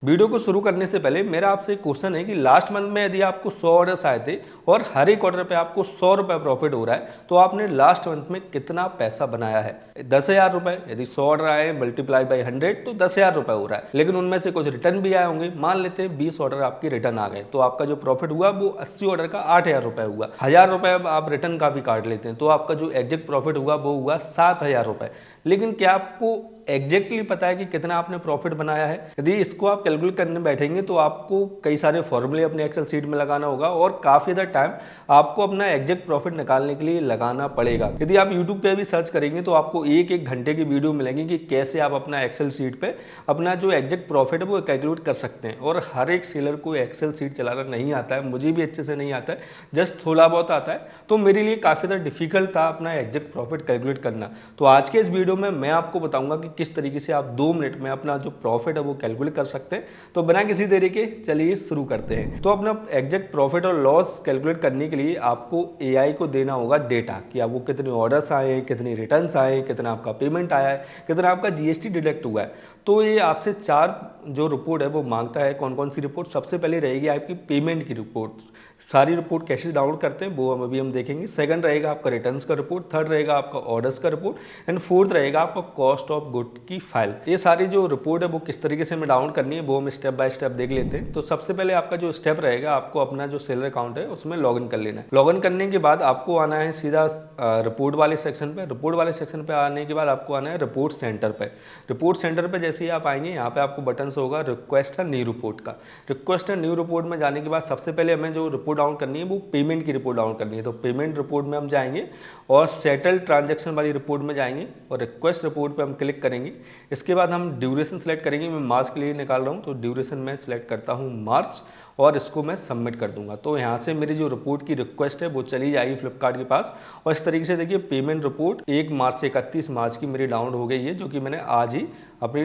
Video को शुरू करने से पहले मेरा आपसे एक क्वेश्चन है कि लास्ट मंथ में यदि आपको 100 ऑर्डर्स आए थे और हर एक ऑर्डर पे आपको 100 रुपये प्रॉफिट हो रहा है तो आपने लास्ट मंथ में कितना पैसा बनाया है? 10,000 रुपये। यदि 100 ऑर्डर आए मल्टीप्लाई बाई 100 तो 10,000 रुपये हो रहा है। लेकिन उनमें से कुछ रिटर्न भी आए होंगे। मान लेते हैं 20 ऑर्डर आपके रिटर्न आ गए तो आपका जो प्रॉफिट हुआ वो 80 ऑर्डर का 8,000 रुपये हुआ। 1,000 रुपये आप रिटर्न का भी काट लेते हैं तो आपका जो एग्जैक्ट प्रॉफिट हुआ वो हुआ 7,000 रुपये। लेकिन क्या आपको एग्जैक्टली पता है कि कितना आपने प्रॉफिट बनाया है? यदि इसको आप कैलकुलेट करने बैठेंगे तो आपको कई सारे फॉर्मूले अपने एक्सेल शीट में लगाना होगा और काफ़ी ज़्यादा टाइम आपको अपना एग्जैक्ट प्रॉफिट निकालने के लिए लगाना पड़ेगा। यदि आप यूट्यूब पे भी सर्च करेंगे तो आपको एक एक घंटे की वीडियो मिलेंगी कि कैसे आप अपना एक्सेल शीट पे अपना जो एग्जैक्ट प्रॉफिट है वो कैलकुलेट कर सकते हैं। और हर एक सेलर को एक्सेल शीट चलाना नहीं आता है, मुझे भी अच्छे से नहीं आता है, जस्ट थोड़ा बहुत आता है। तो मेरे लिए काफ़ी ज़्यादा डिफिकल्ट था अपना एग्जैक्ट प्रॉफिट कैलकुलेट करना। तो आज के इस वीडियो में मैं आपको बताऊंगा कि किस तरीके से आप 2 मिनट में अपना जो प्रॉफिट है वो कैलकुलेट कर सकते हैं। तो बिना किसी देरी के चलिए शुरू करते हैं। तो अपना एग्जैक्ट प्रॉफिट और लॉस कैलकुलेट करने के लिए आपको एआई को देना होगा डेटा कि आपको कितने ऑर्डर्स आए हैं, कितने रिटर्न्स आए हैं, कितना आपका पेमेंट आया है, कितना आपका जीएसटी डिडक्ट हुआ है। तो ये आपसे 4 जो रिपोर्ट है वो मांगता है। कौन कौन सी रिपोर्ट? सबसे पहले रहेगी आपकी पेमेंट की रिपोर्ट। सारी रिपोर्ट कैसे डाउनलोड करते हैं वो अभी हम देखेंगे। सेकंड रहेगा आपका रिटर्न्स का रिपोर्ट, थर्ड रहेगा आपका ऑर्डर्स का रिपोर्ट एंड फोर्थ रहेगा आपका कॉस्ट ऑफ गुड की फाइल। ये सारी जो रिपोर्ट है वो किस तरीके से हमें डाउनलोड करनी है वो हम स्टेप बाय स्टेप देख लेते हैं। तो सबसे पहले आपका जो स्टेप रहेगा, आपको अपना जो सेलर अकाउंट है उसमें लॉगिन कर लेना है। लॉगिन करने के बाद आपको आना है सीधा रिपोर्ट वाले सेक्शन पे। रिपोर्ट वाले सेक्शन पे आने के बाद आपको आना है रिपोर्ट सेंटर पे। रिपोर्ट सेंटर पे जैसे ही आप आएंगे यहाँ पे आपको बटन होगा रिक्वेस्ट न्यू रिपोर्ट का। रिक्वेस्ट न्यू रिपोर्ट में जाने के बाद सबसे पहले हमें जो रिपोर्ट डाउन करनी है वो पेमेंट की रिपोर्ट डाउन करनी है। तो पेमेंट रिपोर्ट में हम जाएंगे और सेटल ट्रांजैक्शन वाली रिपोर्ट में जाएंगे और रिक्वेस्ट रिपोर्ट पे हम क्लिक करेंगे। इसके बाद हम ड्यूरेशन सेलेक्ट करेंगे। मैं मार्च के लिए निकाल रहा हूँ तो ड्यूरेशन में सेलेक्ट करता हूँ मार्च और इसको मैं सबमिट कर दूंगा। तो यहाँ से मेरी जो रिपोर्ट की रिक्वेस्ट है वो चली जाएगी फ्लिपकार्ट के पास। और इस तरीके से देखिए पेमेंट रिपोर्ट 1 मार्च से 31 मार्च की मेरी डाउनलोड हो गई है, जो कि मैंने आज ही अपनी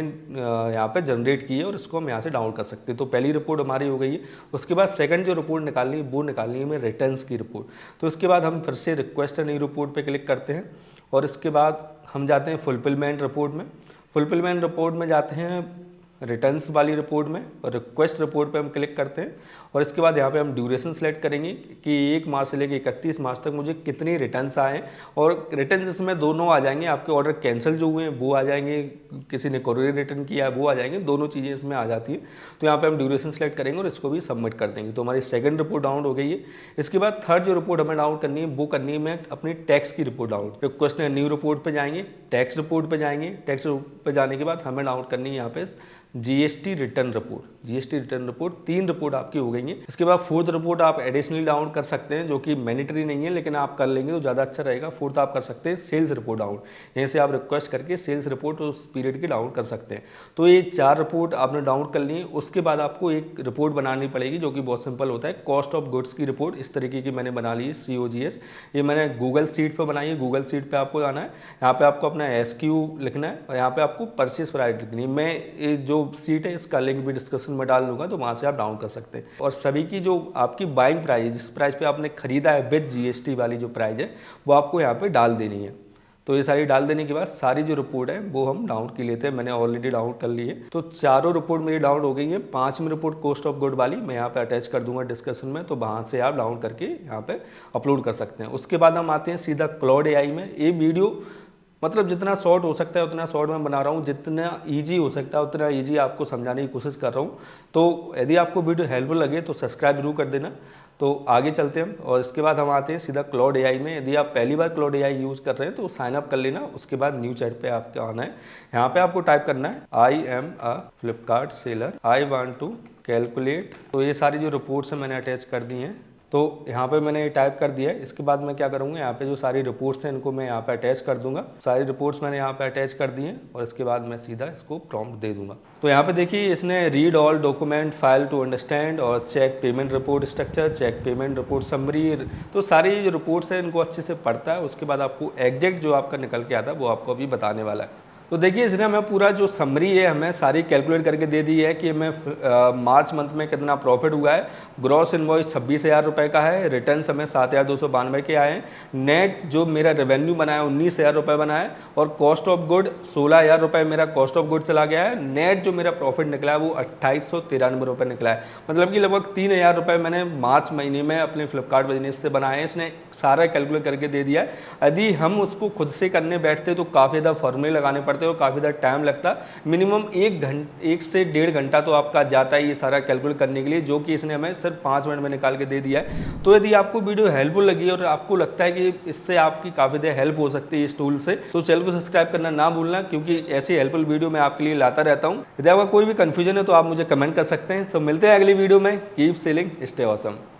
यहाँ पे जनरेट की है और इसको हम यहाँ से डाउनलोड कर सकते हैं। तो पहली रिपोर्ट हमारी हो गई है। उसके बाद सेकंड जो रिपोर्ट निकालनी है वो निकालनी है हमें रिटर्न्स की रिपोर्ट। तो इसके बाद हम फिर से रिक्वेस्ट न्यू रिपोर्ट पे क्लिक करते हैं और इसके बाद हम जाते हैं फुलफिलमेंट रिपोर्ट में। फुलफिलमेंट रिपोर्ट में जाते हैं रिटर्न्स वाली रिपोर्ट में और रिक्वेस्ट रिपोर्ट पे हम क्लिक करते हैं और इसके बाद यहाँ पे हम ड्यूरेशन सेलेक्ट करेंगे कि 1 मार्च से लेकर 31 मार्च तक मुझे कितने रिटर्न्स आए हैं। और रिटर्न्स इसमें दोनों आ जाएंगे, आपके ऑर्डर कैंसिल जो हुए हैं वो आ जाएंगे, किसी ने कोरियर रिटर्न किया है वो आ जाएंगे, दोनों चीज़ें इसमें आ जाती हैं। तो यहाँ पर हम ड्यूरेशन सेलेक्ट करेंगे और इसको भी सबमिट कर देंगे। तो हमारी सेकंड रिपोर्ट डाउनलोड हो गई है। इसके बाद थर्ड जो रिपोर्ट हमें डाउनलोड करनी है वो करनी है मैं अपनी टैक्स की report download. Request new report पर जाएंगे, टैक्स रिपोर्ट पर जाएंगे। टैक्स रिपोर्ट पर जाने के बाद हमें डाउनलोड करनी है यहाँ पे GST return report. GST return report 3 report आपकी हो गई है। इसके बाद फोर्थ रिपोर्ट आप एडिशनली डाउनलोड कर सकते हैं, जो कि मैंडेटरी नहीं है, लेकिन आप कर लेंगे तो ज़्यादा अच्छा रहेगा। फोर्थ आप कर सकते हैं सेल्स रिपोर्ट डाउनलोड। यहीं से आप रिक्वेस्ट करके सेल्स रिपोर्ट उस पीरियड की डाउनलोड कर सकते हैं। तो ये 4 रिपोर्ट आपने डाउनलोड कर ली है। उसके बाद आपको एक रिपोर्ट बनानी पड़ेगी जो कि बहुत सिंपल होता है, कॉस्ट ऑफ गुड्स की रिपोर्ट। इस तरीके की मैंने बना ली है, COGS। ये मैंने गूगल सीट पर बनाई है। गूगल सीट पर आपको आना है, यहाँ पे आपको अपना SQ लिखना है और यहाँ पे आपको परचेस प्राइस लिखनी है। मैं ये जो सीट है इसका लिंक भी डिस्क्रिप्शन में डाल दूंगा, तो वहाँ से आप डाउनलोड कर सकते हैं। और सभी की जो आपकी बाइंग प्राइस है, जिस प्राइस पे आपने खरीदा है विद GST वाली जो प्राइस है वो आपको यहाँ पे डाल देनी है। तो ये सारी डाल देने के बाद सारी जो रिपोर्ट है वो हम डाउनलोड कर लेते हैं। मैंने ऑलरेडी डाउनलोड कर ली है। तो चारों रिपोर्ट मेरी डाउनलोड हो गई है। 5वीं रिपोर्ट कॉस्ट ऑफ गुड वाली मैं यहाँ पे अटैच कर दूंगा डिस्कशन में, तो वहाँ से आप डाउनलोड करके यहाँ पे अपलोड कर सकते हैं। उसके बाद हम आते हैं सीधा क्लाउड AI में। ये वीडियो मतलब जितना शॉर्ट हो सकता है उतना शॉर्ट मैं बना रहा हूँ, जितना इजी हो सकता है उतना इजी आपको समझाने की कोशिश कर रहा हूँ। तो यदि आपको वीडियो हेल्पफुल लगे तो सब्सक्राइब जरूर कर देना। तो आगे चलते हैं और इसके बाद हम आते हैं सीधा क्लाउड AI में। यदि आप पहली बार क्लाउड AI यूज़ कर रहे हैं तो साइन अप कर लेना। उसके बाद न्यू चैट पे आपको आना है। यहाँ पे आपको टाइप करना है I am a Flipkart seller, I want to calculate. तो ये सारी जो रिपोर्ट्स हैं मैंने अटैच कर दी हैं। तो यहाँ पे मैंने टाइप कर दिया है। इसके बाद मैं क्या करूँगा, यहाँ पे जो सारी रिपोर्ट्स हैं इनको मैं यहाँ पे अटैच कर दूंगा। सारी रिपोर्ट्स मैंने यहाँ पे अटैच कर दी हैं और इसके बाद मैं सीधा इसको प्रॉम्प्ट दे दूंगा। तो यहाँ पे देखिए इसने read all document file to understand और check payment report structure, check payment report summary. तो सारी जो रिपोर्ट्स हैं इनको अच्छे से पढ़ता है। उसके बाद आपको एग्जैक्ट जो आपका निकल के आता है वो आपको अभी बताने वाला है। तो देखिए इसने हमें पूरा जो समरी है हमें सारी कैलकुलेट करके दे दी है कि हमें मार्च मंथ में कितना प्रॉफिट हुआ है। ग्रॉस इनवॉइस 26,000 रुपये का है, रिटर्न्स हमें 7,292 के आए हैं, नेट जो मेरा रेवेन्यू बना है 19,000 रुपये बना है, और कॉस्ट ऑफ गुड 16,000 रुपये मेरा कॉस्ट ऑफ गुड चला गया है। नेट जो मेरा प्रॉफिट निकला है वो 2,893 रुपये निकला है, मतलब कि लगभग 3,000 रुपये मैंने मार्च महीने में अपने फ्लिपकार्ट बिजनेस से बनाए हैं। इसने सारा कैलकुलेट करके दे दिया है। यदि हम उसको खुद से करने बैठते तो काफ़ी ज़्यादा फॉर्मूले लगाने पड़ते और काफ़ी ज़्यादा टाइम लगता। मिनिमम 1 से 1.5 घंटा तो आपका जाता है ये सारा कैलकुलेट करने के लिए, जो कि इसने हमें सिर्फ 5 मिनट में निकाल के दे दिया है। तो यदि आपको वीडियो हेल्पफुल लगी और आपको लगता है कि इससे आपकी काफ़ी ज़्यादा हेल्प हो सकती है इस टूल से, तो चैनल को सब्सक्राइब करना ना भूलना, क्योंकि ऐसी हेल्पफुल वीडियो मैं आपके लिए लाता रहता हूँ। यदि आपका कोई भी कन्फ्यूजन है तो आप मुझे कमेंट कर सकते हैं। तो मिलते हैं अगली वीडियो में। Keep selling, stay awesome.